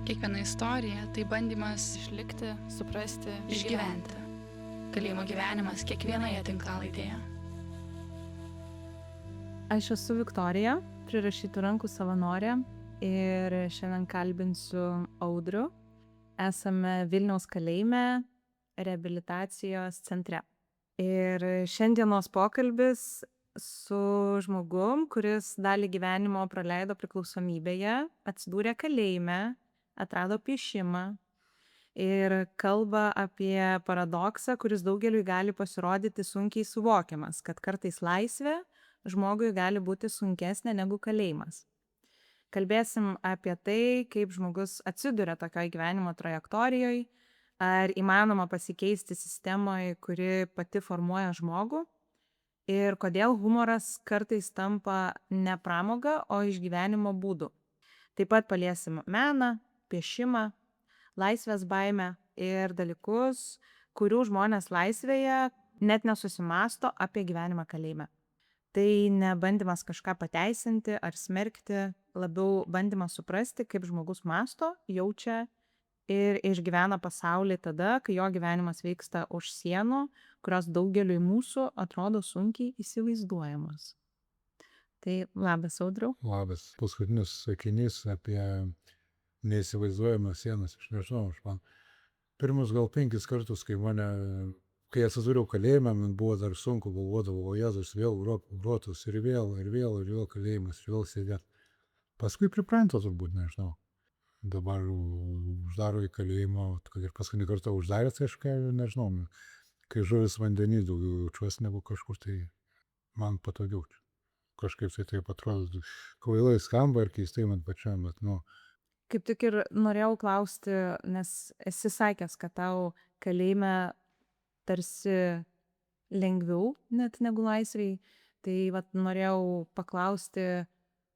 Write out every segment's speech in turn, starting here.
Kiekviena istorija tai bandymas Išlikti, suprasti, išgyventi. Kalėjimo gyvenimas kiekvienoje tinklalaidėje. Aš esu Viktorija, prirašytų rankų savanorė ir šiandien kalbinsiu Audrių. Esame Vilniaus kalėjime reabilitacijos centre. Ir šiandienos pokalbis su žmogum, kuris dalį gyvenimo praleido priklausomybėje, atsidūrė kalėjime, atrado piešimą ir kalba apie paradoksą, kuris daugeliui gali pasirodyti sunkiai suvokiamas, kad kartais laisvė žmogui gali būti sunkesnė negu kalėjimas. Kalbėsim apie tai, kaip žmogus atsiduria tokioj gyvenimo trajektorijoje, ar įmanoma pasikeisti sistemoje, kuri pati formuoja žmogų, ir kodėl humoras kartais tampa ne pramoga, o išgyvenimo būdu. Taip pat paliesim meną, piešimą, laisvės baimę ir dalykus, kurių žmonės laisvėje net nesusimąsto apie gyvenimą kalėjime. Tai ne bandymas kažką pateisinti ar smerkti, labiau bandymas suprasti, kaip žmogus mąsto, jaučia ir išgyvena pasaulį tada, kai jo gyvenimas vyksta už sienų, kurios daugeliui mūsų atrodo sunkiai įsivaizduojamos. Tai labas, Audriau. Labas. Paskutinis sakinys apie neįsivaizduojamas sienas. Aš nežinau, man pirmus gal 5 kartus, kai atsidūriau kalėjime, man buvo dar sunku, galvodavau, o Jėzus vėl grotus ir vėl kalėjimas, ir vėl sėdėt. Paskui pripranta turbūt, nežinau. Dabar uždaro į kalėjimą, kad ir paskutinį kartą uždarė, tai aš nežinau, kai žuvis vandenį daugiau jaučiuosi negu kažkur, tai man patogiau. Kažkaip tai taip atrodo, kvailai skamba ir keistai man pačiam, bet Kaip tik ir norėjau klausti, nes esi sakęs, kad tau kalėjime tarsi lengviau net negu laisvėj, tai norėjau paklausti,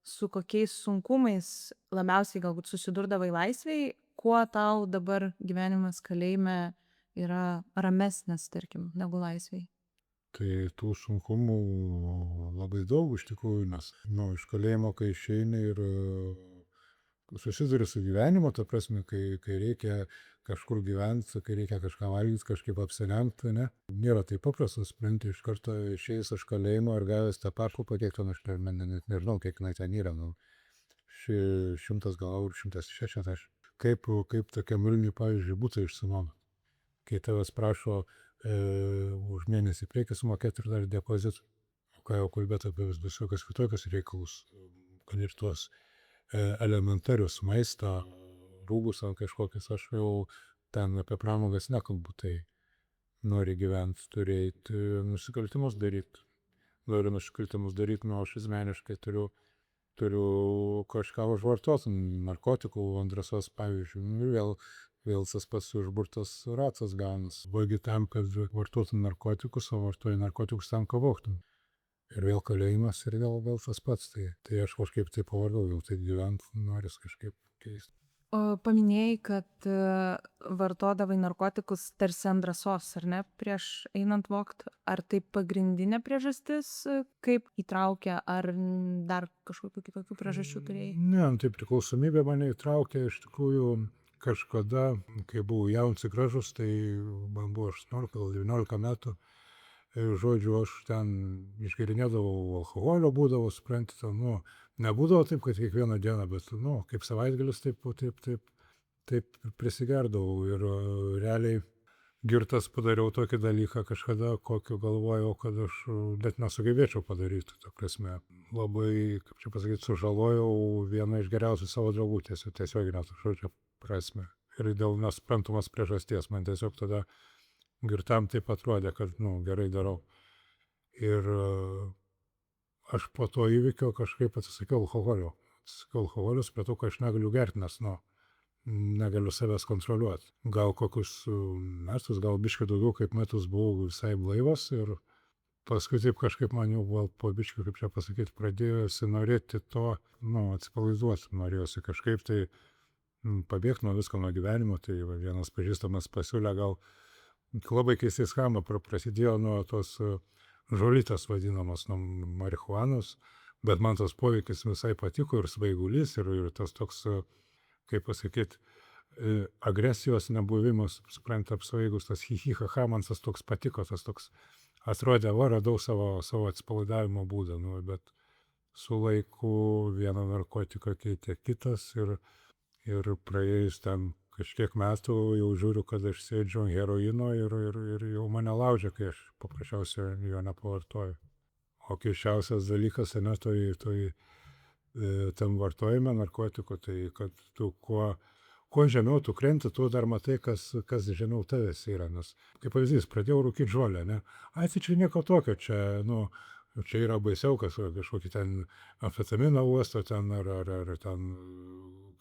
su kokiais sunkumais labiausiai galbūt susidurdavai laisvėj, kuo tau dabar gyvenimas kalėjime yra ramesnis, tarkim, negu laisvėj. Tai tų sunkumų labai daug iš tikrųjų, nes iš kalėjimo, kai išeini ir susiduri su gyvenimu, ta prasme, kai reikia kažkur gyventi, kai reikia kažką valgyti, kažkaip apsirengti, ne? Nėra taip paprasta sprendti iš karto išėjęs iš kalėjimo ir gavęs tą pašalpą, kiek ten aš net nežinau, kiek jinai ten yra, 100 gal eurų, 160. Kaip tokiam Vilniui, pavyzdžiui, būtų išsinuomoti. Kai tavęs prašo už mėnesį priekį sumokėti ir dar depozitų, o ką jau kalbėti apie visokius kitokius reikalus, kad ir tuos elementarius maistą, rūbus ant kažkokius, aš jau ten apie pramogas nekalbu, tai nori gyventi, turi eiti nusikaltimus daryti. Noriu nusikaltimus daryti, aš asmeniškai turiu kažką užvartoti, narkotikų ant drąsos, pavyzdžiui, vėl tas pats užburtas ratas gaunas. Vagi tam, kad vartotum narkotikus, o vartoji narkotikus tam, kad vogtum. Ir vėl kalėjimas, ir vėl tas pats. Tai aš kažkaip tai pavargau, jau taip gyvent, noris kažkaip keisti. O paminėjai, kad vartodavai narkotikus tarsi ant drąsos, ar ne, prieš einant vogt. Ar tai pagrindinė priežastis, kaip įtraukia, ar dar kažkokių kitokių priežasčių turėjai? Ne, tai priklausomybė mane įtraukė iš tikrųjų kažkada, kai buvau jaunas ir gražus, tai man buvo 18 gal 19 metų. Žodžiu, aš ten išgėrinėdavau alkoholio, būdavo, supranti, nebūdavo taip, kad kiekvieną dieną, bet, kaip savaitgalis, taip prisigerdavau ir realiai girtas padariau tokį dalyką kažkada, kokio galvojau, kad aš net nesugebėčiau padaryti, ta prasme. Labai, kaip čia pasakyti, sužalojau vieną iš geriausių savo draugų, tiesiog net žodžio prasme. Ir dėl nesuprantamas priežasties man tiesiog tada girtam taip atrodė, kad, gerai darau. Ir aš po to įvykio kažkaip atsisakiau alkoholio. Supratau, kad aš negaliu gerti, nes, negaliu savęs kontroliuoti. Gal kokius metus, gal biškai daugiau kaip metus buvau visai blaivas ir paskui taip kažkaip man jau gal po biškai, kaip čia pasakyti, pradėjosi norėti to, atsipalaiduoti. Norėjosi kažkaip tai pabėgti nuo visko, nuo gyvenimo. Tai vienas pažįstamas pasiūlė gal labai keistai skamba, prasidėjo nuo tos žolytės vadinamos, nuo marihuanos, bet man tas poveikis visai patiko ir svaigulys, ir tas toks, kaip pasakyti, agresijos nebuvimas, supranta, apsvaigus, tas hi, man tas toks patiko, tas toks atrodė, radau savo atsipalaidavimo būdą, nu, bet su laiku vieną narkotiką keitė kitas ir praėjus ten kažkiek metų jau žiūriu, kad aš sėdžiu ant heroino ir jau mane laužia, kai aš paprasčiausiai jo nepavartoju. O keisčiausias dalykas, ne, tam vartojime narkotikų, tai kad tu kuo žemiau tu krenti, tu dar matai, kas žemiau tavęs yra. Nes, kaip pavyzdys, pradėjau rūkyti žolę, ne? Ai, tai čia nieko tokio, čia yra baisiau, kas kažkokį ten amfetaminą uosto ten ar ten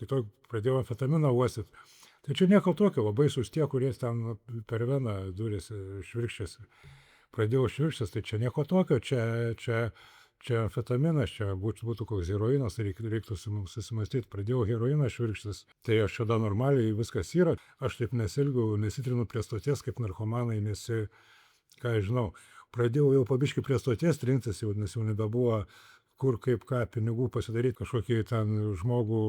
kitoj pradėjau amfetaminą uostyti. Tai čia nieko tokio, labai sus tie, kurie ten per veną durėsi, švirkščiasi. Pradėjau švirkščias, tai čia nieko tokio, čia amfetaminas, čia būtų koks heroinas, tai reiktų susimastyti. Pradėjau heroiną švirkštis, tai aš čia normaliai viskas yra. Aš taip nesilgiu, nesitrinu prie stoties kaip narkomanai, ką aš žinau. Pradėjau jau pabiškai prie stoties trintis, nes jau nebebuvo kur kaip ką pinigų pasidaryti, kažkokį ten žmogų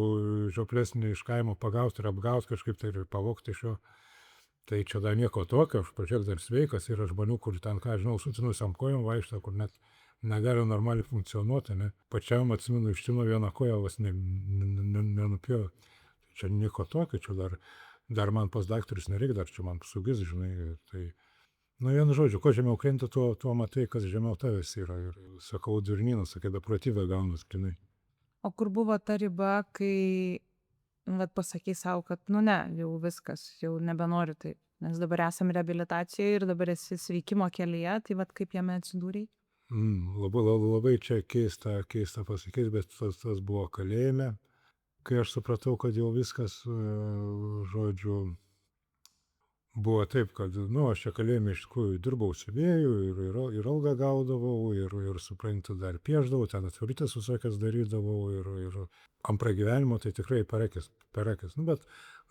žioplesnį iš kaimo pagauti ir apgauti kažkaip tai ir pavogti iš jo. Tai čia dar nieko tokio, aš pažiūrėk dar sveikas, yra žmonių, kur ten, ką žinau, sutinusiam kojom vaikšto, kur net negali normaliai funkcionuoti, ne. Pačiam atsimenu, ištino vieną koją, vas nenupjovė. Čia nieko tokio, čia dar man pas daktarus nereikia, dar čia man sugis, žinai, tai... Nu, vienu žodžiu, kuo žemiau krenti, tuo matai, kas žemiau tavęs yra. Ir sakau, durnynas, tokia beprotybė gaunas, grinai. O kur buvo ta riba, kai pasakai savo, kad ne, jau viskas, jau nebenoriu taip, nes dabar esam reabilitacijoje ir dabar esi sveikimo kelyje, tai kaip jame atsidūrei? Labai čia keista pasakyti, bet tas buvo kalėjime, kai aš supratau, kad jau viskas, žodžiu, buvo taip, kad, aš čia kalėjime iš tikrųjų dirbau siuvėju ir algą gaudavau ir suprantu, dar piešdavau, ten atvirutės visokias darydavau ir ant pragyvenimo tai tikrai perekis. Bet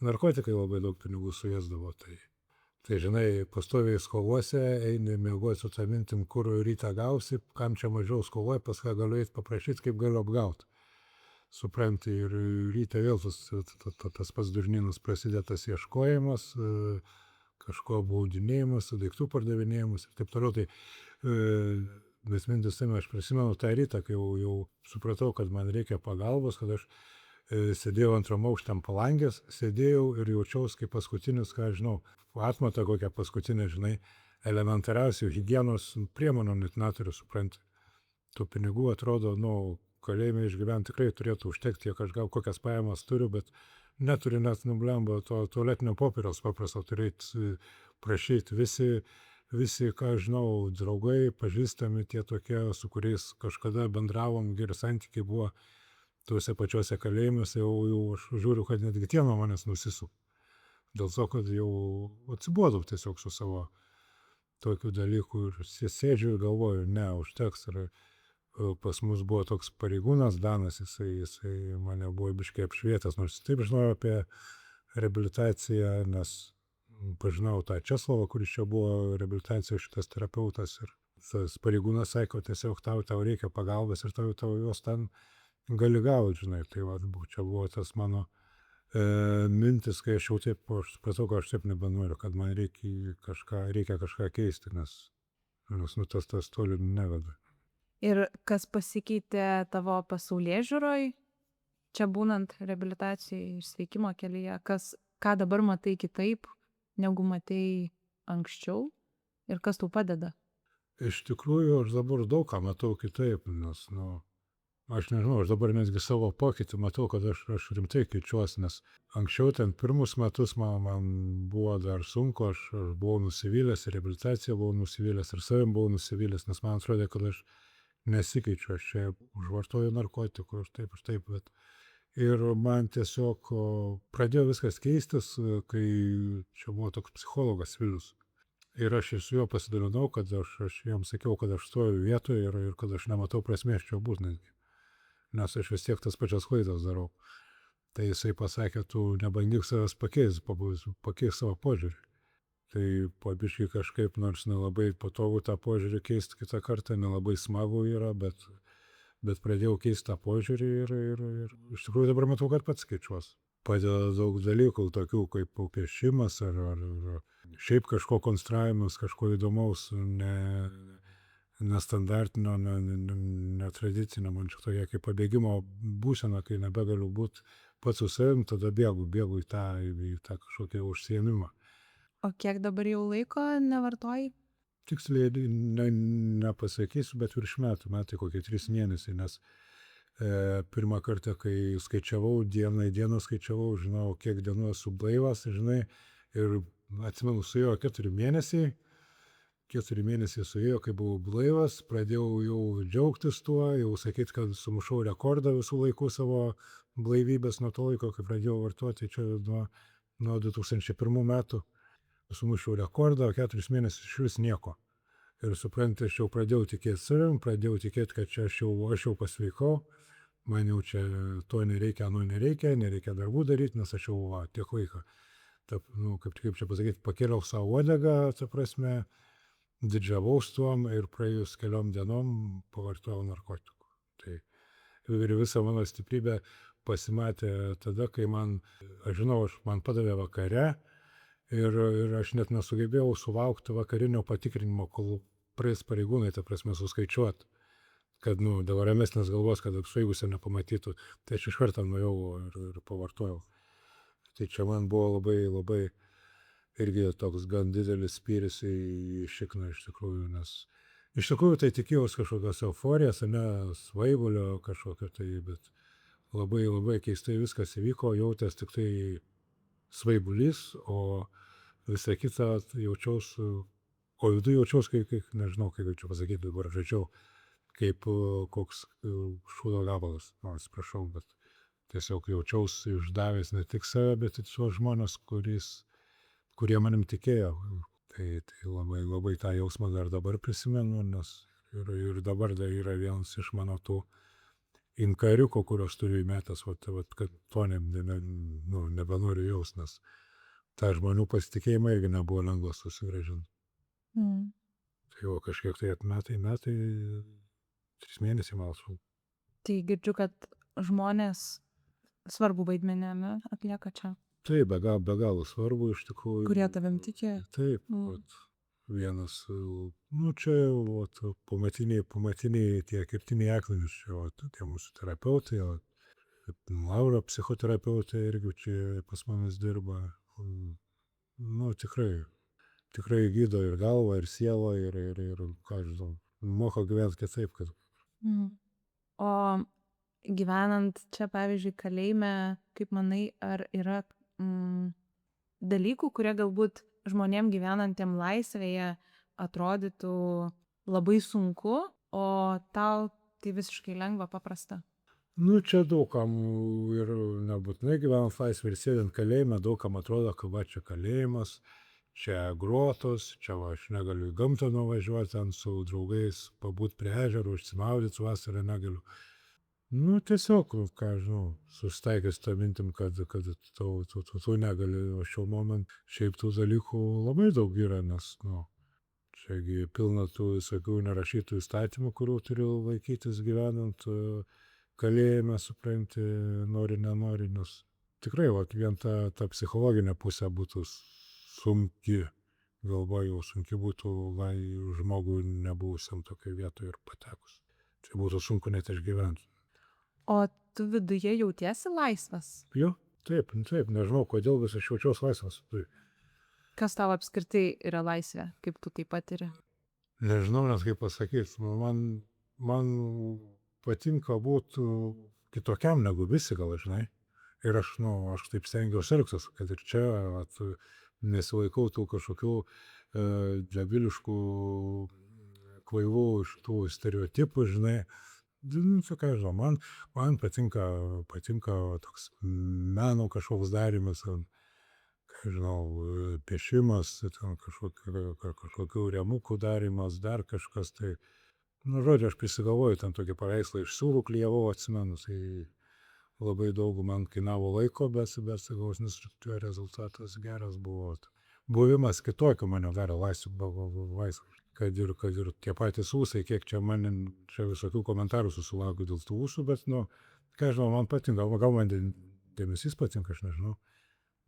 narkotikai labai daug pinigų suėsdavo. Tai žinai, pastoviai skolose, eini miegoti su tą mintim, kur rytą gausi, kam čia mažiau skoloje, pas ką galiu eiti paprašyti, kaip galiu apgauti. Supranti, ir ryte vėl tas pats durnynas prasidėtas ieškojimas, kažko baudinėjimas, daiktų pardavinėjimas ir taip toliau. Tai vis mintis tai, aš prisimenu tą rytą, kai jau supratau, kad man reikia pagalbos, kad aš sėdėjau antram aukšte ant palangės, sėdėjau ir jaučiaus kaip paskutinis, ką žinau, atmatą kokią paskutinę, žinai, elementariausių higienos priemonių net neturiu, supranti. Tų pinigų atrodo, kalėjime išgyventi tikrai turėtų užtekti, tiek aš gal kokias pajamas turiu, bet neturi net nublemba to tualetinio popieriaus paprasto turėti prašyti. Visi, ką žinau, draugai, pažįstami, tie tokie, su kuriais kažkada bendravom, geri santykiai buvo tuose pačiuose kalėjimuose, jau aš žiūriu, kad netgi tie nuo manęs nusisuk. Dėl to, kad jau atsibodau tiesiog su savo tokių dalykų ir sėdžiu ir galvoju, ne, užteks. Ir pas mus buvo toks pareigūnas Danas, jisai mane buvo biškai apšvietęs, nors taip žinojau apie reabilitaciją, nes pažinau tą Česlovą, kuris čia buvo reabilitacijos šitas terapeutas, ir tas pareigūnas sako, tiesiog tau reikia pagalbos ir tau jos ten gali gauti, žinai. Tai čia buvo tas mano mintis, kai aš jau taip, aš supratau, kad aš taip nebenoriu, kad man reikia kažką keisti, nes tas toli neveda. Ir kas pasikeitė tavo pasaulėžiūroj, čia būnant reabilitacijai ir sveikimo kelyje, ką dabar matai kitaip, negu matei anksčiau ir kas tau padeda? Iš tikrųjų, aš dabar daug ką matau kitaip, nes, aš nežinau, aš dabar netgi savo pokytį matau, kad aš rimtai keičiuosi, nes anksčiau ten pirmus metus man buvo dar sunku, aš buvau nusivylęs, reabilitaciją buvau nusivylęs ir savim buvau nusivylęs, nes man atrodė, kad aš nesikeičiu, aš čia užvartoju narkotikų ir taip, bet ir man tiesiog pradėjo viskas keistis, kai čia buvo toks psichologas Vilius. Ir aš su juo pasidalinau, kad aš jam sakiau, kad aš stoju vietoje ir kad aš nematau prasmės čia būt netgi. Nes aš vis tiek tas pačias klaidas darau. Tai jisai pasakė, tu nebandyk savęs pakeis savo požiūrį. Tai pabiškai kažkaip, nors nelabai patogu tą požiūrį keisti kitą kartą, nelabai smagu yra, bet pradėjau keisti tą požiūrį ir iš tikrųjų dabar matau, kad pats keičiuos. padeda daug dalykų, tokių kaip piešimas ar šiaip kažko konstravimas, kažko įdomaus, nestandartinio, netradicinio. Man čia tokia kaip pabėgimo būsena, kai nebegaliu būt pats su savim, tada bėgu į tą kažkokį užsiėmimą. O kiek dabar jau laiko nevartoji? Tiksliai nepasakysiu, bet virš metai kokie 3 mėnesiai, nes pirmą kartą, kai skaičiavau, dieną skaičiavau, žinau, kiek dienų esu blaivas, žinai, ir atsimenu, suėjo 4 mėnesiai, 4 mėnesiai suėjo, kai buvau blaivas, pradėjau jau džiaugtis tuo, jau sakyti, kad sumušau rekordą visų laikų savo blaivybės nuo to laiko, kai pradėjau vartoti, čia nuo 2001 metų. Sumušiau rekordą, 4 mėnesius iš vis nieko. Ir suprantate, aš jau pradėjau tikėti savim, pradėjau tikėti, kad čia aš jau pasveikau, man jau čia to nereikia, nereikia darbų daryti, nes aš jau tiek laiką, kaip čia pasakyti, pakėliau savo uodegą, ta prasme, didžiavaus tuom ir praėjus keliom dienom pavartojau narkotikų. Tai ir visa mano stiprybė pasimatė tada, kai man padavė vakare, ir aš net nesugebėjau sulaukti vakarinio patikrinimo, kol praeis pareigūnai, ta prasme, suskaičiuot, kad, dabar ramesnės galvos, kad apsvaigusią nepamatytų. Tai aš iš karto nuėjau ir pavartojau. Tai čia man buvo labai irgi toks gan didelis spyris į šikną iš tikrųjų, nes iš tikrųjų tai tikėjaus kažkokios euforijos, svaigulio kažkokio tai, bet labai keistai viskas įvyko, jautės tik tai svaigulys, o visą kitą jaučiaus, o viduje jaučiaus, nežinau, kaip čia pasakyti, dabar žaidžiau, kaip koks šūdo gabalas, atsiprašau, bet tiesiog jaučiaus išdavęs ne tik save, bet ir tuos žmonės, kurie manim tikėjo. Tai labai tą jausmą dar dabar prisimenu, nes ir dabar dar yra vienas iš mano tų inkariuko, kurios turiu įmetęs, kad to nebenoriu jaust, nes tą žmonių pasitikėjimą irgi nebuvo lengva susigrąžinti. Tai jau kažkiek tai metai, 3 mėnesiai malsų. Tai girdžiu, kad žmonės svarbu vaidmenį atlieka čia. Taip, be galo svarbu iš tikrųjų. Kurie tavim tikė? Taip, vienas, čia pamatiniai tie kertiniai akmenys, tie mūsų terapeutai, Laura psichoterapeutė irgi čia pas manis dirba. Tikrai gydo ir galvą, ir sielą, ir ką aš žinau, moko gyventi kitaip. O gyvenant čia, pavyzdžiui, kalėjime, kaip manai, ar yra dalykų, kurie galbūt žmonėm gyvenantiem laisvėje atrodytų labai sunku, o tau tai visiškai lengva, paprasta? Čia daugam ir nebūtinai gyvenant laisvėje ir sėdint kalėjime, daugam atrodo, kad čia kalėjimas, čia grotos, čia aš negaliu į gamtą nuvažiuoti, ten su draugais pabūt prie ežero, užsimaudyti vasarą negaliu. Tiesiog, ką žinau, susitaikęs tą mintim, kad tu negali, o šiuo momentu šiaip tų dalykų labai daug yra, nes, čiagi pilna tų visokių nerašytų įstatymų, kurių turiu laikytis gyvenant kalėjime, supranti, nenori, nes tikrai, vien ta psichologinė pusė būtų sunki, galvoju, sunki būtų žmogui nebuvusiam tokiai vietoje ir patekus. Tai būtų sunku net išgyventi. O tu viduje jautiesi laisvas? Jo, taip, nežinau, kodėl vis aš jaučiaus laisvas. Kas tau apskritai yra laisvė, kaip tu tai patiri? Nežinau, nes kaip pasakyti, man patinka būti kitokiam negu visi, gal, žinai. Ir aš taip stengiuosi elgtis, kad ir čia nesilaikau tų kažkokių džabiliškų, kvailų šitų stereotipų, žinai. Ką žinau, man patinka toks meno kažkoks darymas, piešimas, kažkokių rėmukų darymas, dar kažkas tai. Žodžiu, aš prisigalvoju ten tokį paveikslą iš siūlų klijavau, atsimenu, tai labai daug man kainavo laiko, bet gausnis rezultatas geras buvo. Buvimas kitokio mane darė laisvą, kad ir tie patys ūsai, kiek čia visokių komentarų susilaukiu dėl tų ūsų, bet, ką žinau, man patinka, gal man dėmesys patinka, aš nežinau,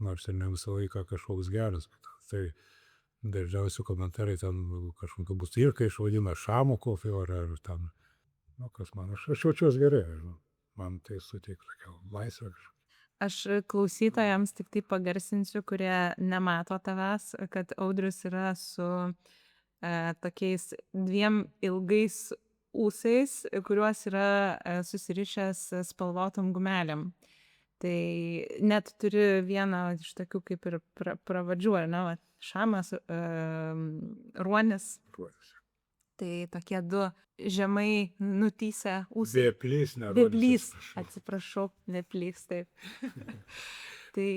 nors ir ne visą laiką kažkoks geras, bet tai dažniausiai komentarai ten kažkokiu bus irkai išvadina šamu kokiu ar ten, nu kas man, aš jaučiuos gerai, žinau, man tai suteikia tokią laisvę kažkokią. Aš klausytojams tik tai pagarsinsiu, kurie nemato tavęs, kad Audrius yra su tokiais 2 ilgais ūsais, kuriuos yra susirišęs spalvotom gumelėm. Tai net turi vieną iš tokių kaip ir pravadžių, ar ne, va, šamas, ruonis. Tai tokie 2 žemai nutįsę ūsai. Vėplys, ne Vėblys, atsiprašau, vėblys, taip. Tai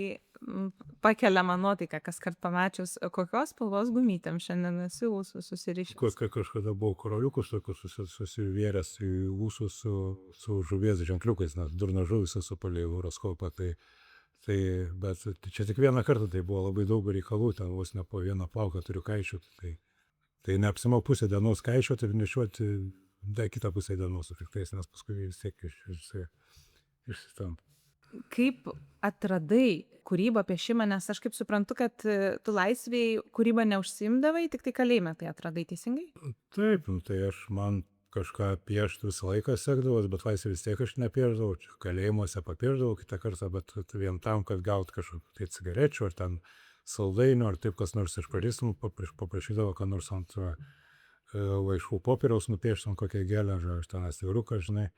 pakelia man nuotaiką, kaskart pamačius, kokios spalvos gumytėm šiandien esi ūsus susirišęs. Kažkada buvo karoliukus tokius susivėręs į ūsus su žuvies ženkliukais, nes durna žuvis esu palei horoskopą, bet čia tik vieną kartą, tai buvo labai daug reikalų, ten vos ne po vieną plauką turiu kaičiuoti, tai neapsimau pusę dienos kaičiuoti ir nešiuoti kitą pusę dienos su piktais, nes paskui vis tiek išsitampa. Kaip atradai kūrybą, piešimą, nes aš kaip suprantu, kad tu laisvėj kūrybą neužsiimdavai, tik tai kalėjime tai atradai, teisingai? Taip, tai man kažką piešti visą laiką sekdavos, bet laisvėj vis tiek aš nepiešdavau, kalėjimuose papiešdavau kitą kartą, bet vien tam, kad gaut kažkokių tai cigarečių ar ten saldainių, ar taip kas nors iš pažįstamų paprašydavo, ką nors ant laiškų popieriaus nupiešti ant kokią gėlę, aš ten astigruką, žinai.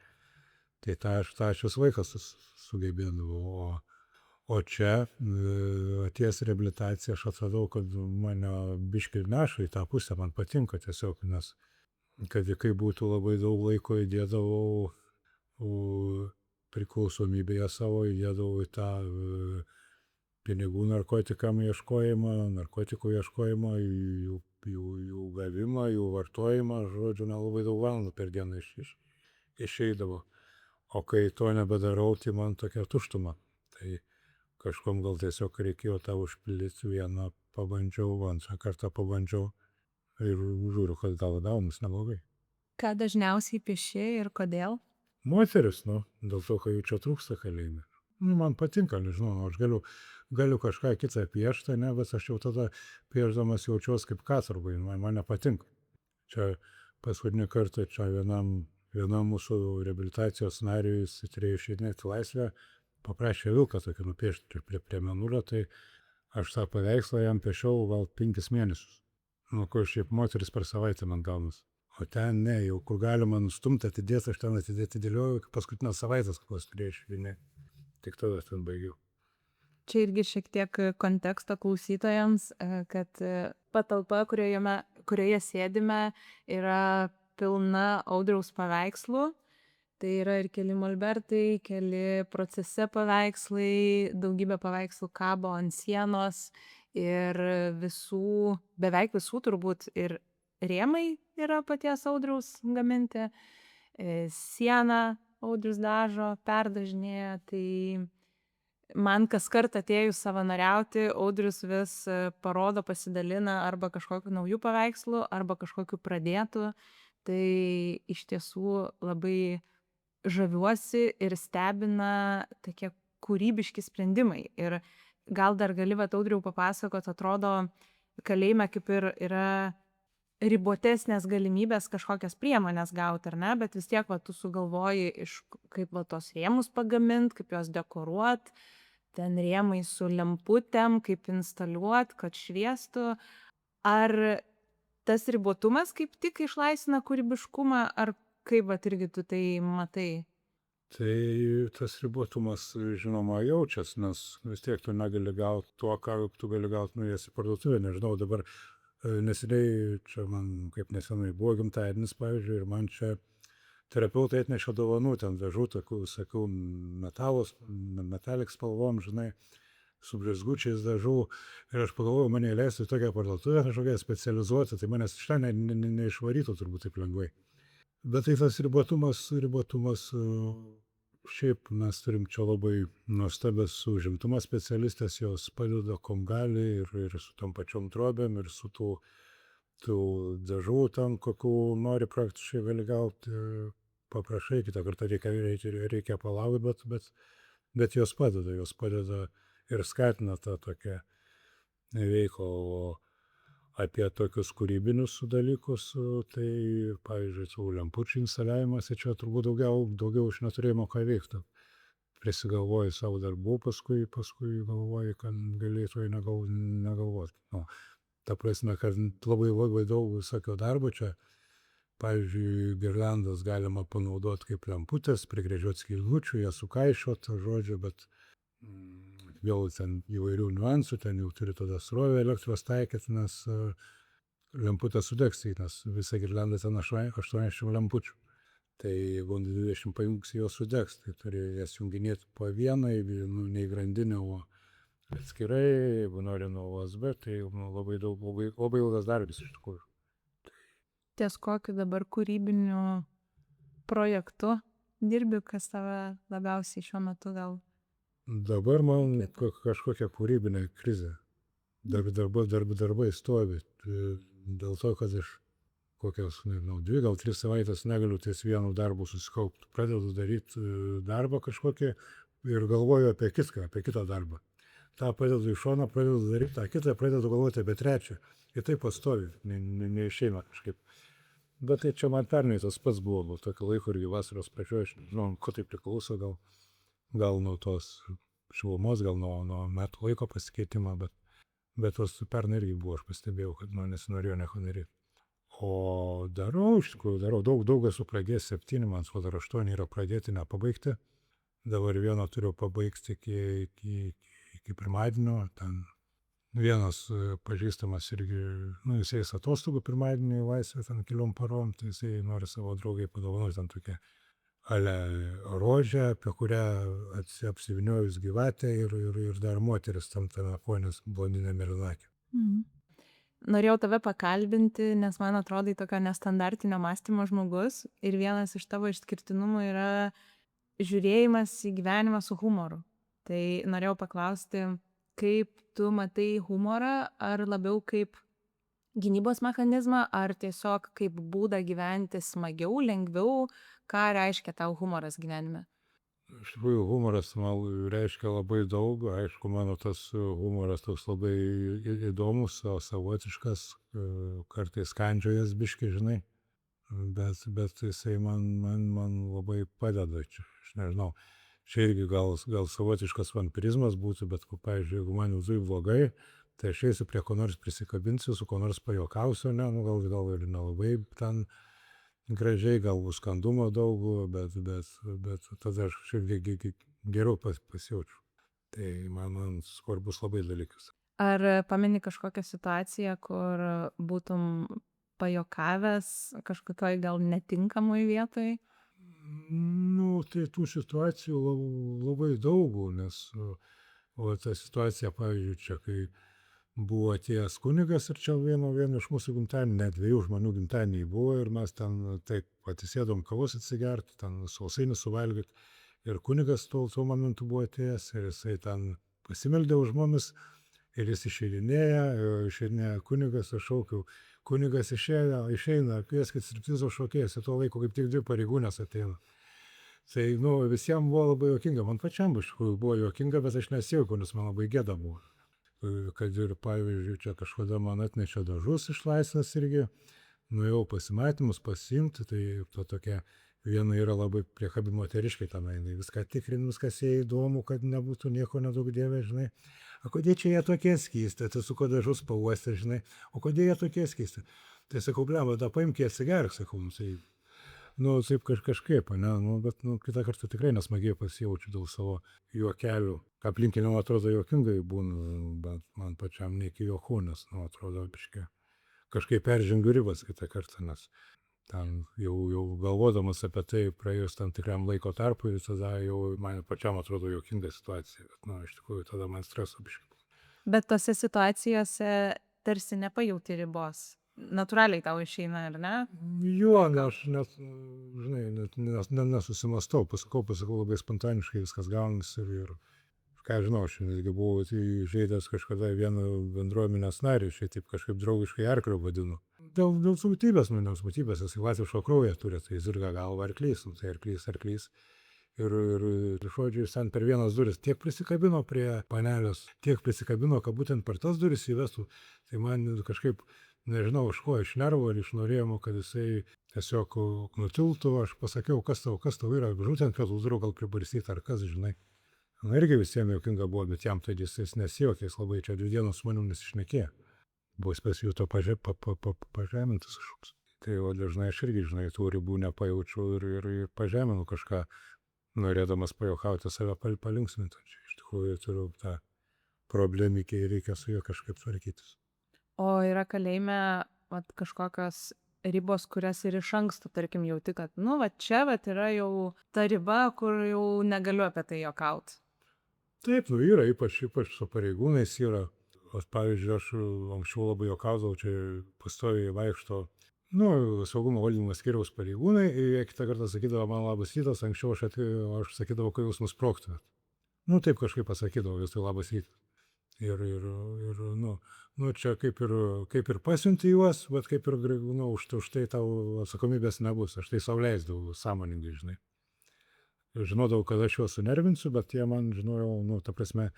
Tai tą aš visą laiką sugebėdavau, o čia atėjęs reabilitaciją aš atradau, kad mane biškį neša į tą pusę, man patinka tiesiog, nes kad kai būtų labai daug laiko įdėdavau priklausomybėje savo, įdėdavau į tą pinigų narkotikam ieškojimą, narkotikų ieškojimą, jų gavimą, jų vartojimą, žodžiu, nelabai daug valandų per dieną išeidavo. O kai to nebedarau, tai man tokia tuštuma. Tai kažkom gal tiesiog reikėjo tą užpildyti, vieną pabandžiau, antrą kartą pabandžiau ir žiūriu, kad gal gaunas neblogai. Ką dažniausiai pieši ir kodėl? Moteris, dėl to, kad jų čia trūksta kalėjime. Man patinka, nežinau, aš galiu kažką kitą piešti, ne, bet aš jau tada piešdamas jaučiuos kaip katurbai, man nepatinka. Čia paskutinį kartą čia vienam mūsų reabilitacijos nariui turėjo išeidinėti laisvę, paprašė vilką tokį nupiešti prie mėnulio, tai aš tą paveikslą jam piešiau gal 5 mėnesius. Kur šiaip moteris per savaitę man gaunas. O ten ne, jau kur galima nustumti, atidėti, aš ten atidėliojau, paskutinės savaitės, kokios turėjo išeidinėti. Tik tada ten baigiau. Čia irgi šiek tiek konteksto klausytojams, kad patalpa, kurioje sėdime, yra pilna Audriaus paveikslų. Tai yra ir keli molbertai, keli procese paveikslai, daugybė paveikslų kabo ant sienos ir beveik visų turbūt ir rėmai yra paties Audriaus gaminti. Sieną Audrius dažo, perdažinėja, tai man kaskart atėjus savanoriauti, Audrius vis parodo, pasidalina arba kažkokiu naujų paveikslų, arba kažkokiu pradėtų. Tai iš tiesų labai žaviuosi ir stebina tokie kūrybiški sprendimai. Ir gal dar gali, Audriau, papasakot, atrodo, kalėjime kaip ir yra ribotesnės galimybės kažkokias priemonės gauti, ar ne, bet vis tiek tu sugalvoji, kaip tos rėmus pagamint, kaip juos dekoruot, ten rėmai su lemputėm, kaip instaliuot, kad šviestų. Ar tas ribotumas kaip tik išlaisvina kūrybiškumą, ar kaip irgi tu tai matai? Tai tas ribotumas, žinoma, jaučias, nes vis tiek tu negali gauti tuo, ką tu gali gauti nuėjęs į parduotuvę. Nežinau, dabar neseniai, čia man kaip nesenai buvo gimtadienis, pavyzdžiui, ir man čia terapeutai atnešė dovanų, ten dažų, tokių, sakau, metalik spalvom, žinai, su blizgučiais dažų, ir aš pagalvojau, mane įleistų į tokią parduotuvę, kažkokią specializuotą, tai manęs iš ten neišvarytų turbūt taip lengvai. Bet tai tas ribotumas, šiaip mes turim čia labai nuostabias užimtumo specialistės, jos padeda kom gali ir su tom pačiom drobėm, ir su tų dažų ten, kokių nori praktiškai gali gauti, paprašai, kitą kartą reikia palaukti, bet bet jos padeda ir skatina tą tokią veiklą. O apie tokius kūrybinius dalykus, tai, pavyzdžiui, tų lempučių instaliavimas, čia turbūt daugiau iš neturėjimo ką veikti. Prisigalvoji savo darbų, paskui galvoji, kad galėtų negalvoti. Nu, ta prasme, kad labai daug visokio darbo čia. Pavyzdžiui, girlandas galima panaudoti kaip lemputės, prigręžioti skylmučių, jas sukaišioti, žodžiu, bet vėl ten įvairių niuansų, ten jau turi tada srovę elektros taikyti, nes lemputė sudegs, nes visa girlanda ten 80 lempučių. Tai jeigu 20 pajungsi, jos sudegs, tai turi jas junginėti po vieną, ne į grandinę, o atskirai, jeigu nori nuo USB, tai labai ilgas darbas iš tikrųjų. Ties kokiu dabar kūrybiniu projektu dirbi, kas tave labiausiai šiuo metu gal? Dabar man kažkokia kūrybinė krizė. Darbai stovi. Dėl to, kad aš kokios, nežinau, 2 gal 3 savaitės negaliu ties vienu darbu susikaupti. Pradedu daryti darbą kažkokį ir galvoju apie kitą darbą. tą pradedu iš šono, pradedu daryti, tą kitą pradedu galvoti apie trečią. Ir taip pastovi, neišeina kažkaip. Bet tai čia man pernai tas pats buvo, tokio laiko irgi vasaros pradžioje, aš nežinau, ko tai priklauso, gal nuo tos šilumos, gal nuo metų laiko pasikeitimo, bet tos pernai irgi buvo, aš pastebėjau, kad man nesinorėjo nieko daryti. O darau, iš tikrųjų, daug esu pradėjęs 7, man atrodo, 8 yra pradėti, nepabaigti. Dabar vieną turiu pabaigti iki pirmadienio, ten vienas pažįstamas irgi, jisai atostogų pirmadienį laisvę ten keliom parom, tai jisai nori savo draugai padovanoti ten tokią ale rožę, apie kurią apsivyniojus gyvatę ir dar moteris tam tame ponės blondinė mėlynakė. Norėjau tave pakalbinti, nes man atrodo tokio nestandartinio mąstymo žmogus ir vienas iš tavo išskirtinumų yra žiūrėjimas į gyvenimą su humoru. Tai norėjau paklausti, kaip tu matai humorą, ar labiau kaip gynybos mechanizmą, ar tiesiog kaip būdą gyventi smagiau, lengviau, ką reiškia tau humoras gyvenime? Iš tikrųjų, humoras man reiškia labai daug, aišku, mano tas humoras toks labai įdomus, savotiškas, kartais kandžiojas biški, žinai, bet jisai man labai padeda čia, aš nežinau, čia irgi gal savotiškas vampirizmas būtų, bet, pavyzdžiui, jeigu man jau blogai, tai aš eisiu prie ko nors prisikabinsiu, su ko nors pajokausiu, gal ir nelabai ten gražiai, gal bus skandumo daug, bet tada aš šiek tiek geriau pasijaučiu. Tai man svarbus labai dalykas. Ar pameni kažkokią situaciją, kur būtum pajokavęs kažkokioj gal netinkamoj vietoj? Tai tų situacijų labai daug, nes ta situacija, pavyzdžiui, čia, kai buvo atėjęs kunigas ir čia vieno iš mūsų gimtadienį, net 2 žmonių gimtadieniai buvo ir mes ten taip atsisėdom kavos atsigerti, ten sausainį suvalgyti ir kunigas tuo momentu buvo atėjęs ir jisai ten pasimeldė už mumis ir jis išeidinėja kunigas, aš šaukiau, kunigas išeina, kvieskit striptizo šokėjas, tuo laiku kaip tik 2 pareigūnės ateina. Tai visiems buvo labai juokinga, man pačiam iš tikrųjų buvo juokinga, bet aš nesijaukiau, nes man labai gėda buvo. Kad ir, pavyzdžiui, čia kažkada man atnešė dažus iš Laisvės irgi, nuėjau pasimatymus pasiimti, tai to tokia viena yra labai priekabi moteriškai tenai, viską tikrin, viskas jai įdomu, kad nebūtų nieko nedaug dievė, žinai. O kodėl čia jie tokie skysti, tai su ko dažus pauostė, žinai, o kodėl jie tokie skysti? Tai sakau, blemba, da paimk jie atsigerk, sakau, taip kažkaip, bet kitą kartą tikrai nesmagiai pasijaučiu dėl savo juokelių. Aplinkiniam atrodo juokingai būna, bet man pačiam ne iki juokų, nes, atrodo, kažkaip peržengiu ribas kitą kartą, nes ten jau galvodamas apie tai praėjus tam tikram laiko tarpui, tada jau man pačiam atrodo juokinga situacija, bet, iš tikrųjų, tada man streso biškai. Bet tose situacijose tarsi nepajauti ribos. Natūraliai tau išeina, ar ne? Jo, aš nesusimastau, pasakau labai spontaniškai viskas gaunasi ir ką žinau, aš netgi buvau įžeidęs kažkada vieną bendruomenės narį, aš taip kažkaip draugiškai arkliu vadinu. Dėl tautybės, nes tautybės, jis latviško kraują turi, tai zirga galva arklys, tai arklys. ir žodžiu, jis ten per vienas duris tiek prisikabino prie panelės, tiek prisikabino, kad būtent per tas duris įvestų. Tai man kažkaip, nežinau, iš ko, iš nervo ar iš norėjimo, kad jisai tiesiog nutiltų. Aš pasakiau, kas tau yra, žūtent prie tų durų gal pribarstyta ar kas, žinai. Na irgi visiems juokinga buvo, bet jam tai jis nesijokė, jis labai čia 2 dienos su manim nesišnekėjo. Buvo jis pasijuto pažemintas kažkoks. Tai o dažnai aš irgi, žinai, tų ribų nepajaučiu ir pažeminu kažką, norėdamas pajuokauti save palinksminti. Čia iš tikrųjų turiu tą problemikį ir reikia su juo kažkaip tvarkytis. O yra kalėjime kažkokios ribos, kurias ir iš anksto, tarkim, jauti, kad, nu, va čia va yra jau ta riba, kur jau negaliu apie tai juokauti. Taip, nu yra, ypač su pareigūnais yra. O pavyzdžiui, aš anksčiau labai juokaudavau, čia pastoviai vaikšto, saugumo valdymo skyriaus pareigūnai, ir jie kitą kartą sakydavo, man labas rytas, anksčiau aš sakydavau, kai jūs nusprogtumėt. Taip kažkaip pasakydavau, jūs tai labas rytas. Ir čia kaip ir pasiunti juos, bet kaip ir, už tai tau atsakomybės nebus. Aš tai sau leisdavau sąmoningai, žinai. Žinodavau, kad aš juos sunervinsiu, bet jie man, žinojau, ta prasme,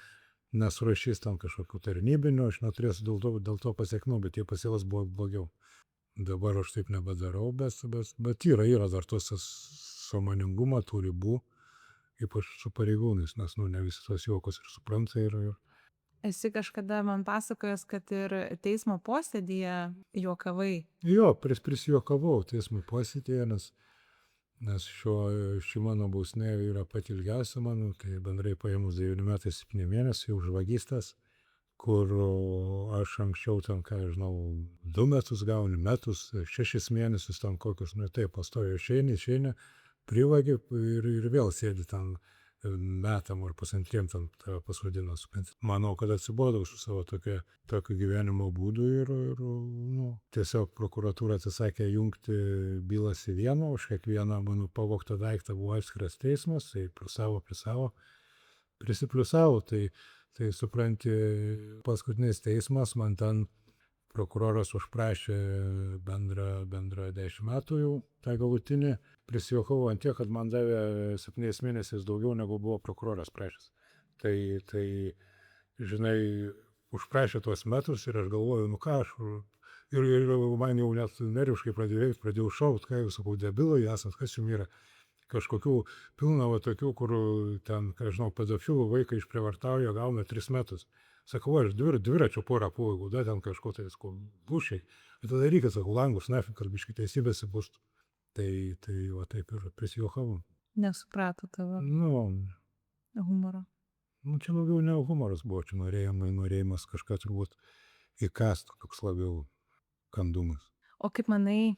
nesurašys ten kažkokių tarnybinių, aš neturėsiu dėl to pasiekmių, bet jie pasielas buvo blogiau. Dabar aš taip nebedarau, bet yra dar tos sąmoningumą, tų ribų, ypač su pareigūnais, nes ne visi tos juokus ir supranta. Esi kažkada man pasakojęs, kad ir teismo posėdyje juokavai. Jo, prisijuokavau teismo posėdyje, nes ši mano bausmė yra pati ilgiausia mano, tai bendrai paėmus 9 metai 7 mėnesiai už vagystes, kur aš anksčiau ten, 2 metus gauni, metus, 6 mėnesius ten kokius, taip, pastojo išeini, privagi ir vėl sėdi ten metam ar pusantriem ten pasodino. Manau, kad atsibodau su savo tokiu gyvenimo būdu ir tiesiog prokuratūra atsisakė jungti bylas į vieną, už kiekvieną mano pavogtą daiktą buvo atskiras teismas, tai pliusavo, prisipliusavo, tai supranti, paskutinis teismas man ten prokuroras užprašė bendrą 10 metų jau, tą galutinį, prisijuokavau ant tiek, kad man davė 7 mėnesiais daugiau negu buvo prokuroras prašęs. Tai, žinai, užprašė tuos metus ir aš galvoju, ką aš, ir man jau net nerviškai pradėjau šaut, ką jūs, sakau, debilai esat, kas jums yra. Kažkokių pilna tokių, kur ten, pedofilų vaikai išprievartauja, gauna 3 metus. Sakau, aš dviračio porą pavogau, ten kažko tai, bušiai. Ir tada reikia, sakau, langus, nafik, kad biškį teisybėse bus. Tai va taip ir prisijuokavau. Nesuprato tavo humoro. Čia daugiau ne humoras buvo, čia norėjimas kažką turbūt įkast, toks labiau kandumas. O kaip manai,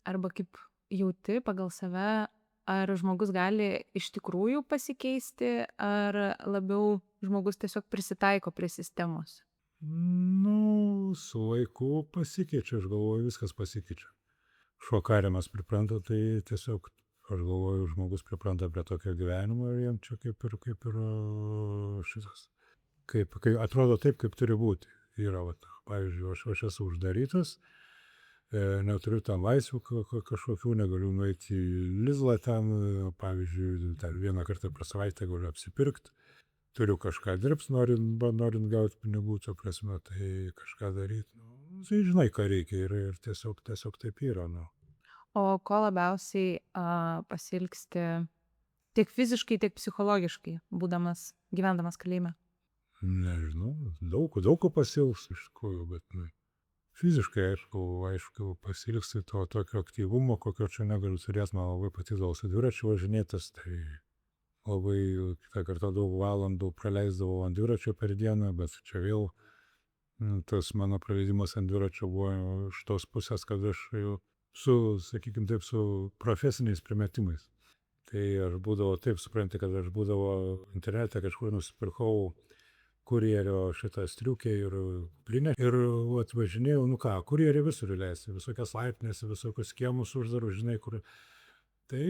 arba kaip jauti pagal save, ar žmogus gali iš tikrųjų pasikeisti, ar labiau žmogus tiesiog prisitaiko prie sistemos? Su laiku pasikeičia, aš galvoju, viskas pasikeičia. Šuo kariamas pripranta, tai tiesiog, aš galvoju, žmogus pripranta prie tokio gyvenimo ir jam čia kaip ir šitas, kaip atrodo taip, kaip turi būti. Yra, pavyzdžiui, aš esu uždarytas, neturiu tam laisvių kažkokių, negaliu nueiti į Lidlą ten, pavyzdžiui, ten 1 kartą per savaitę galiu apsipirkti, turiu kažką dirbti, norint gauti pinigų, to prasme, tai kažką daryti. Tai žinai, ką reikia ir tiesiog taip yra. O ko labiausiai pasiilgsti tiek fiziškai, tiek psichologiškai, gyvendamas kalėjime? Nežinau, daug ko pasiilgstu iš tikrųjų, bet fiziškai, aišku, pasiilgsti to tokio aktyvumo, kokio čia negaliu turėti, man labai patikdavo su dviračiu važinėtis, tai labai kitą kartą daug valandų praleisdavau ant dviračio per dieną, bet čia vėl tas mano praleidimas ant dviračio buvo iš tos pusės, kad aš jau sakykime taip, su profesiniais primetimais. Tai aš būdavo taip, supranti, kad aš būdavo internete kažkur nusipirkau kurjerio šitą striukę ir plinę ir važinėjau, kurjerį visur įleisti, visokias laiptinės, visokius kiemus uždarus, žinai, kur. Tai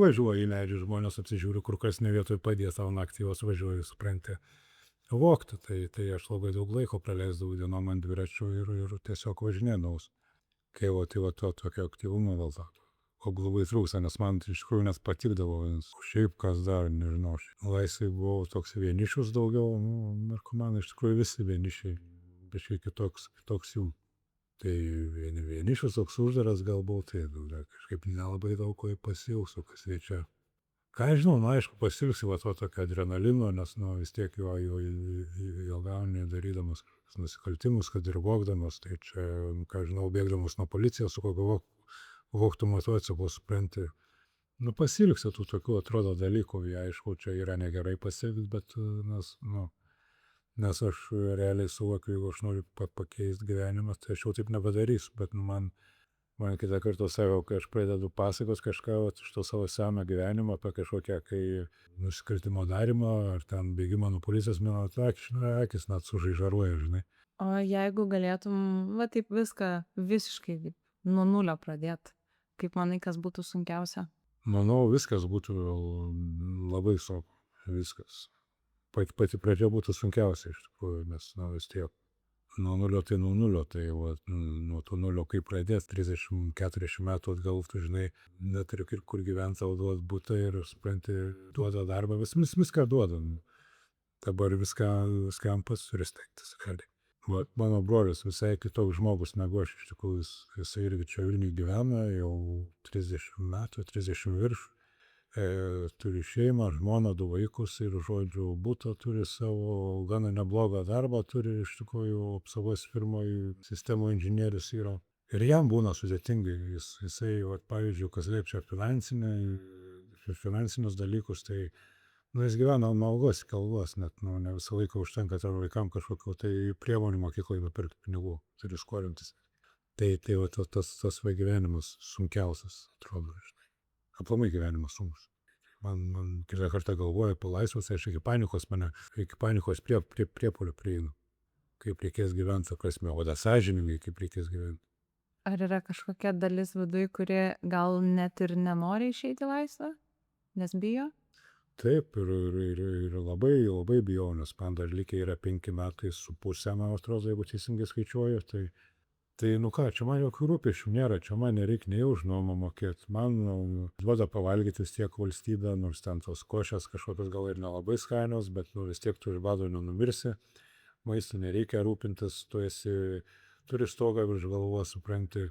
važiuoju, įleidžiu žmonės, apsižiūriu, kur kas ne vietoj padės tavo naktį, jos važiuoju, supranti, vogti. Tai aš labai daug laiko praleisdavau dienom ant dviračių ir tiesiog važinėdavau. Kai to tokio aktyvumo vėl. labai trūksta, nes man iš tikrųjų net patikdavo, nes šiaip kas dar, nežinau, laisvai buvau toks vienišius daugiau, narkomanai iš tikrųjų visi vienišiai, biškai kitoks jų. Tai vienišius toks uždaras galbūt, tai kažkaip nelabai daug ko pasijausiu, kas čia. Ką aš žinau, aišku, pasiilgsi va to tokio adrenalino, nes vis tiek jo gauni darydamas nusikaltimus, kad ir vogdamas, tai čia, ką žinau, bėgdamas nuo policijos, su kokio vogtų motociklų, supranti. Pasiilgsi tų tokių atrodo dalykų, aišku, čia yra negerai pasiilgti, bet nes aš realiai suvokiu, jeigu aš noriu pakeisti gyvenimą, tai aš jau taip nepadarysiu, bet man kitą kartą savo, kai aš pradedu pasakos kažką iš to savo seną gyvenimą apie kažkokią, kai nusikaltimo darymą, ar ten bėgimą nuo policijos, mano akis net sužaižaruoja, žinai. O jeigu galėtum, va taip viską visiškai nuo nulio pradėti, kaip manai, kas būtų sunkiausia? Manau, viskas būtų labai sunku, viskas. Pati pradžia būtų sunkiausia iš tikrųjų, nes vis tiek nuo nulio, tai nuo to nulio kaip pradėti, 30-40 metų atgal, tu žinai, neturi kur gyventi, tau duot butą ir, supranti, duoda darbą, viską duoda. Dabar viskam pats turi steigtis. Mano brolis visai kitoks žmogus negu aš, iš tikrųjų, jisai irgi čia Vilniuje gyvena, jau 30 metų, 30 virš. Turi šeimą, žmoną, 2 vaikus ir, žodžiu, butą turi savo, gana neblogą darbą, turi iš tikrųjų apsaugos firmoje sistemų inžinierius yra. Ir jam būna sudėtingai, jisai, pavyzdžiui, kas liečia finansinius dalykus, tai jis gyvena nuo algos iki algos, net ne visą laiką užtenka tavo vaikam kažkokiu tai priemonių mokykloje nupirkti pinigų, turi skolintis. Tai tas gyvenimas sunkiausias, atrodo, žinai. Aplamai gyvenimas sunkus. Man kitą kartą galvoju apie laisvės, aš iki panikos priepuolio prieinu. Kaip reikės gyventi, ta prasme, o sąžiningai, kaip reikės gyventi. Ar yra kažkokia dalis viduj, kuri gal net ir nenori išeiti laisvę, nes bijo? Taip, ir labai bijau, nes man dar likę yra 5,5 metai, man atrodo, jeigu teisingai skaičiuoju, tai ką, čia man jokių rūpesčių nėra, čia man nereikia nei už nuomą mokėti, man duoda pavalgyti vis tiek valstybę, nors ten tos košės kažkokios gal ir nelabai skanios, bet vis tiek tu iš bado nenumirsi, maistu nereikia rūpintis, tu turi stogą virš galvos, supranti,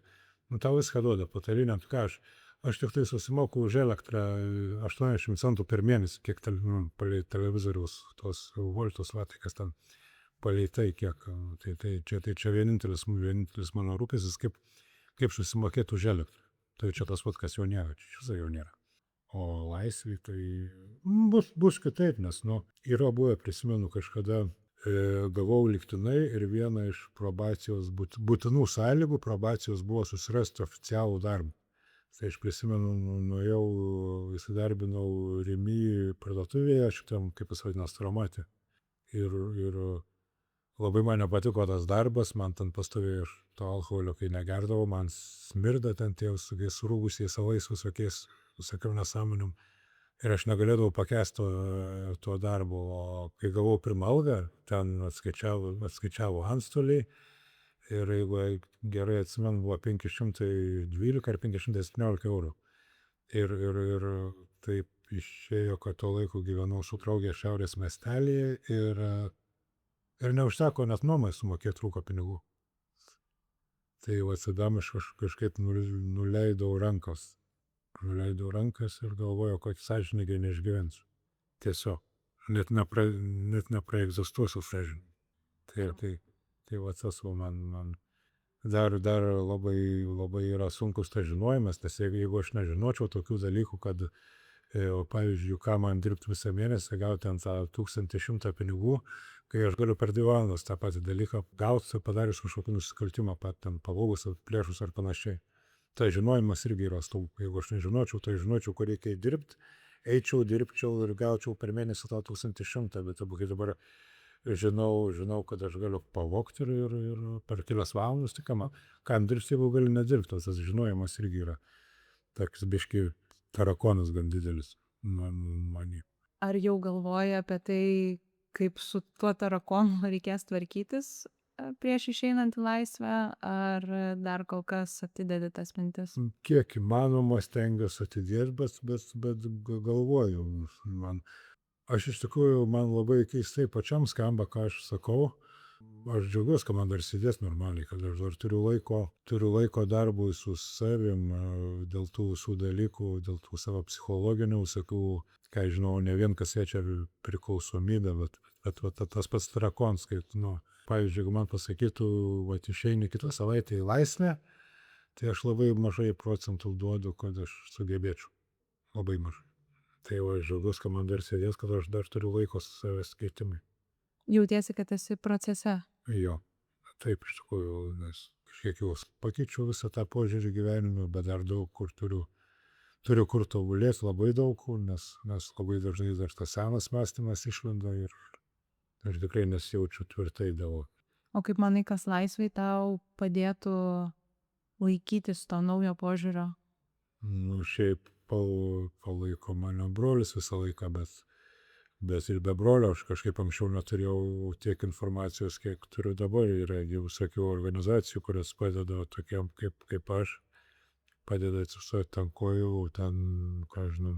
tau viską duoda, patalinę, ką aš tik tai susimoku už elektrą 80 centų per mėnesį, kiek palei televizoriaus tos voltus, tai kas ten palei tai kiek, tai čia vienintelis mano rūpestis, kaip susimokėti už elektrą. Tai čia tas kas jau nėra, čia šis jau nėra. O laisvė tai bus kitaip, nes yra buvę, prisimenu, kažkada gavau lygtinai ir viena iš probacijos būtinų sąlygų probacijos buvo susirasti oficialų darbą. Tai aš prisimenu, nuėjau, įsidarbinau Rimi parduotuvėje, šitam, kaip jis vadinasi, Taromatė. Ir labai man nepatiko tas darbas, man ten pastovėjo iš to alkoholio, kai negerdavau, man smirda ten tie surūgusiais savais visokiam nesąmonėm. Ir aš negalėdavau pakęsti to darbo, o kai gavau pirmą algą, ten atskaičiavo antstoliai. Ir jeigu gerai atsimenu, buvo 512 ar 517 eurų. Ir taip išėjo, kad tuo laiku gyvenau su draugė Šiaurės miestelyje ir neužteko net nuomai sumokėti, trūko pinigų. Tai atsidam aš kažkaip nuleidau rankas ir galvojau, kad sąžiningai neišgyvensiu. Tiesiog. Net nepraegzistuosiu sąžiningai. Tai tas man dar labai yra sunkus tas žinojimas, nes jeigu aš nežinočiau tokių dalykų, kad, pavyzdžiui, ką man dirbti visą mėnesį, gauti ten tą 1100 pinigų, kai aš galiu per 2 valandas tą patį dalyką gauti, padarius kažkokį nusikaltimą, ten pavogus, plėšus ar panašiai. Tai žinojimas irgi yra stulb. Jeigu aš nežinočiau, tai žinočiau, kur reikia dirbti, dirbčiau ir gaučiau per mėnesį tą 1100, bet kai dabar žinau, kad aš galiu pavogti ir per 3 valandas, tai kam dirbti, jeigu gali nedirbti, tas žinojimas irgi yra toks biški tarakonas gan didelis man. Ar jau galvoji apie tai, kaip su tuo tarakonu reikės tvarkytis? prieš išeinant į laisvę, ar dar kol kas atidedi tas mintis? Kiek įmanoma stengiuosi atidėt, bet galvoju, aš iš tikrųjų, man labai keistai pačiam skamba, ką aš sakau. Aš džiaugiuosi, kad man dar sėdės normaliai, kad aš dar turiu laiko darbui su savim, dėl tų visų dalykų, dėl tų savo psichologinių visokių, ką aš žinau, ne vien kas liečia priklausomybę, bet tas pats trakons, kai, pavyzdžiui, jeigu man pasakytų, išeini kitą savaitę į laisvę, tai aš labai mažai procentų duodu, kad aš sugebėčiau. Labai mažai. Tai aš džiaugiuosi, kad man dar sėdės, kad aš dar turiu laiko su savęs keitimui. Jautiesi, kad esi procese? Jo, taip iš tikrųjų, nes kažkiek jau pakeičiau visą tą požiūrį gyvenime, bet dar daug kur turiu kur tobulėti, labai daug kur, nes labai dažnai dar tas senas mąstymas išlenda ir aš tikrai nesijaučiu tvirtai dėl. O kaip manai, kas laisvai tau padėtų laikytis to naujo požiūrio? Šiaip palaiko mano brolis visą laiką, bet ir be brolio aš kažkaip anksčiau neturėjau tiek informacijos, kiek turiu dabar. Yra jau visokių organizacijų, kurios padeda tokiam kaip aš, padeda atsistoti ten kojų, ten, ką žinau.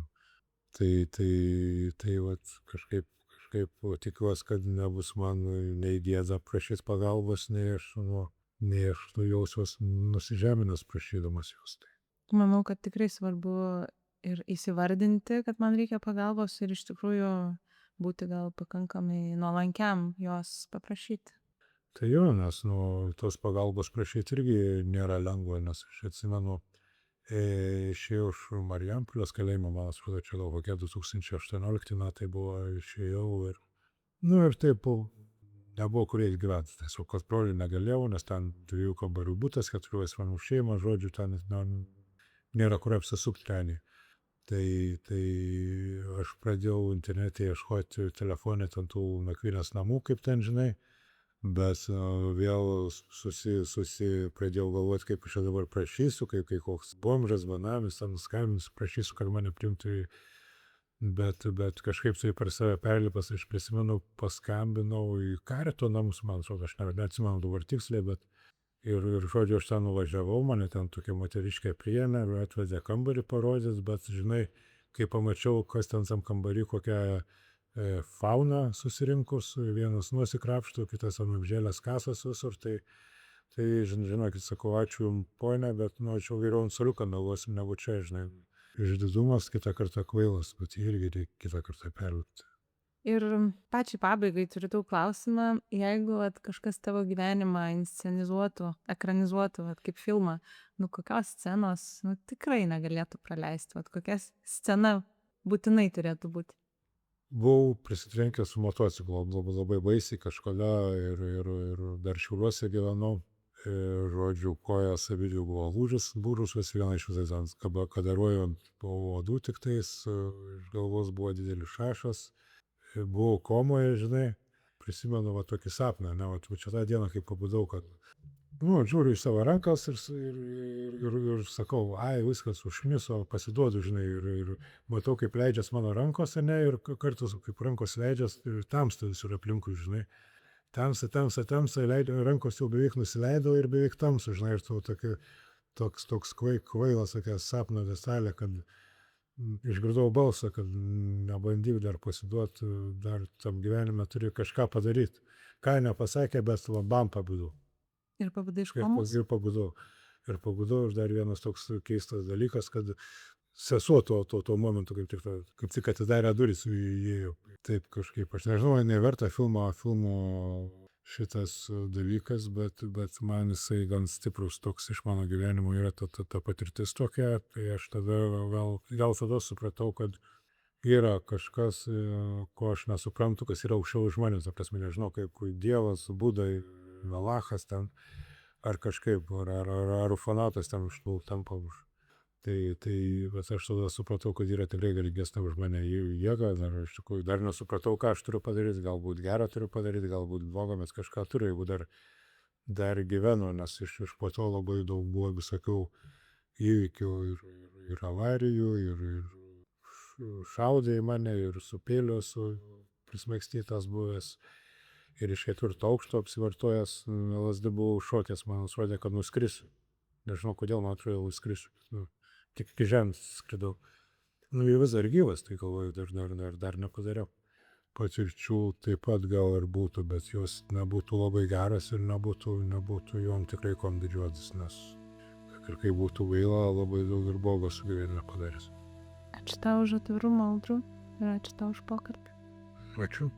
Tai vat kažkaip tikiuosi, kad nebus man nei gėda prašyti pagalbos, nei aš jausiuos nusižeminęs prašydamas jos. Manau, kad tikrai svarbu ir įsivardinti, kad man reikia pagalbos ir iš tikrųjų būti gal pakankamai nuolankiam jos paprašyti. Tai jo, nes tos pagalbos prašyti irgi nėra lengva, nes aš atsimenu, išėjau iš Marijampolės kalėjimo, man atrodo, čia gal kokie 2018 metai buvo, išėjau ir taip nebuvo kur eiti gyventi. Tiesiog kad brolių negalėjau, nes ten 2 kambarių butas, 4 asmenų šeima, žodžiu, ten nėra kur apsisukti realiai. Tai aš pradėjau internete ieškoti telefonė ten tų nakvynės namų, kaip ten žinai, bet vėl pradėjau galvoti, kaip aš čia dabar prašysiu, kai koks bomžas, benamis, ten skambins, prašysiu, kad mane priimtų, bet kažkaip tai per save perlipas, aš prisimenu, paskambinau į Karito namus, man atrodo, aš neatsimenu dabar tiksliai, bet ir žodžiu, aš ten nuvažiavau, mane ten tokia moteriškė priėmė ir atvedė kambarį parodys, bet žinai, kai pamačiau, kas ten tam kambarį, kokią fauną susirinkus, vienas nusikrapšto, kitas ant apžėlės kasos visur, tai žinokit, sakau, ačiū jums, ponia, bet aš jau geriau ant soliuką meluosim negu čia, žinai. Išdidumas kitą kartą kvailas, bet irgi reikia kitą kartą perlipti. Ir pačiai pabaigai turiu tau klausimą, jeigu kažkas tavo gyvenimą inscenizuotų, ekranizuotų, kaip filmą, kokios scenos tikrai negalėtų praleisti, kokia scena būtinai turėtų būti? Buvau prisitrenkęs su motociklu, labai baisiai kažkada ir dar Šiauliuose gyvenau. Žodžiu, kojas abidvi buvo lūžis, būrusios, viena iš visais, kadaruoju po odų tiktais, iš galvos buvo didelis šašas. Buvau komoje, žinai, prisimenu tokį sapną, čia tą dieną, kai pabudau, kad, žiūriu į savo rankas ir sakau, viskas užkniso, pasiduodu, žinai, ir matau, kaip leidžias mano rankos, ir kartu, kaip rankos leidžias, ir tamsta visur aplinkui, žinai. Tamsa, rankos jau beveik nusileido ir beveik tamsu, žinai, ir toks kvailas, tokia sapno detalė, kad išgirdau balsą, kad nebandyk dar pasiduoti, dar tam gyvenime turi kažką padaryti. Ką nepasakė, bet bam pabudau. Ir pabudai iš komos? Ir pabudau. Ir dar vienas toks keistas dalykas, kad sesuo tuo momentu kaip tik atidarė duris, įėjo. Taip kažkaip, aš nežinau, neverta filmo šitas dalykas, bet man jisai gan stiprus toks iš mano gyvenimo yra ta patirtis tokia, tai aš tada gal tada supratau, kad yra kažkas, ko aš nesuprantu, kas yra aukščiau už mane, ta prasme, nežinau, kaip Dievas, Buda, Alachas ten, ar kažkaip, ar ufanatas ten tampa už. Bet aš tada supratau, kad yra tikrai galingesnė už mane jėga, iš tikrųjų dar nesupratau, ką aš turiu padaryti, galbūt gerą turiu padaryti, galbūt blogą, bet kažką turiu, jeigu dar gyvenu, nes iš po to labai daug buvo visokių įvykių ir avarijų, ir šaudė į mane, ir su peiliu esu prismaigstytas buvęs, Ir iš 4 aukšto apsivartojęs LSD buvau šokęs, man atrodė, kad nuskrisiu. Nežinau, kodėl man atrodo, nuskrisiu. Tik iki žemės skridau. Ir vis dar gyvas, tai galvoju, dar nepadariau. Patirčių taip pat gal ir būtų, bet jos nebūtų labai geras ir nebūtų jom tikrai kom didžiuotis, nes ir kai būtų gaila, labai daug ir blogo su gyvenime padaręs. Ačiū tau už atvirumą, Audriau, ir ačiū tau už pokalbį. Ačiū.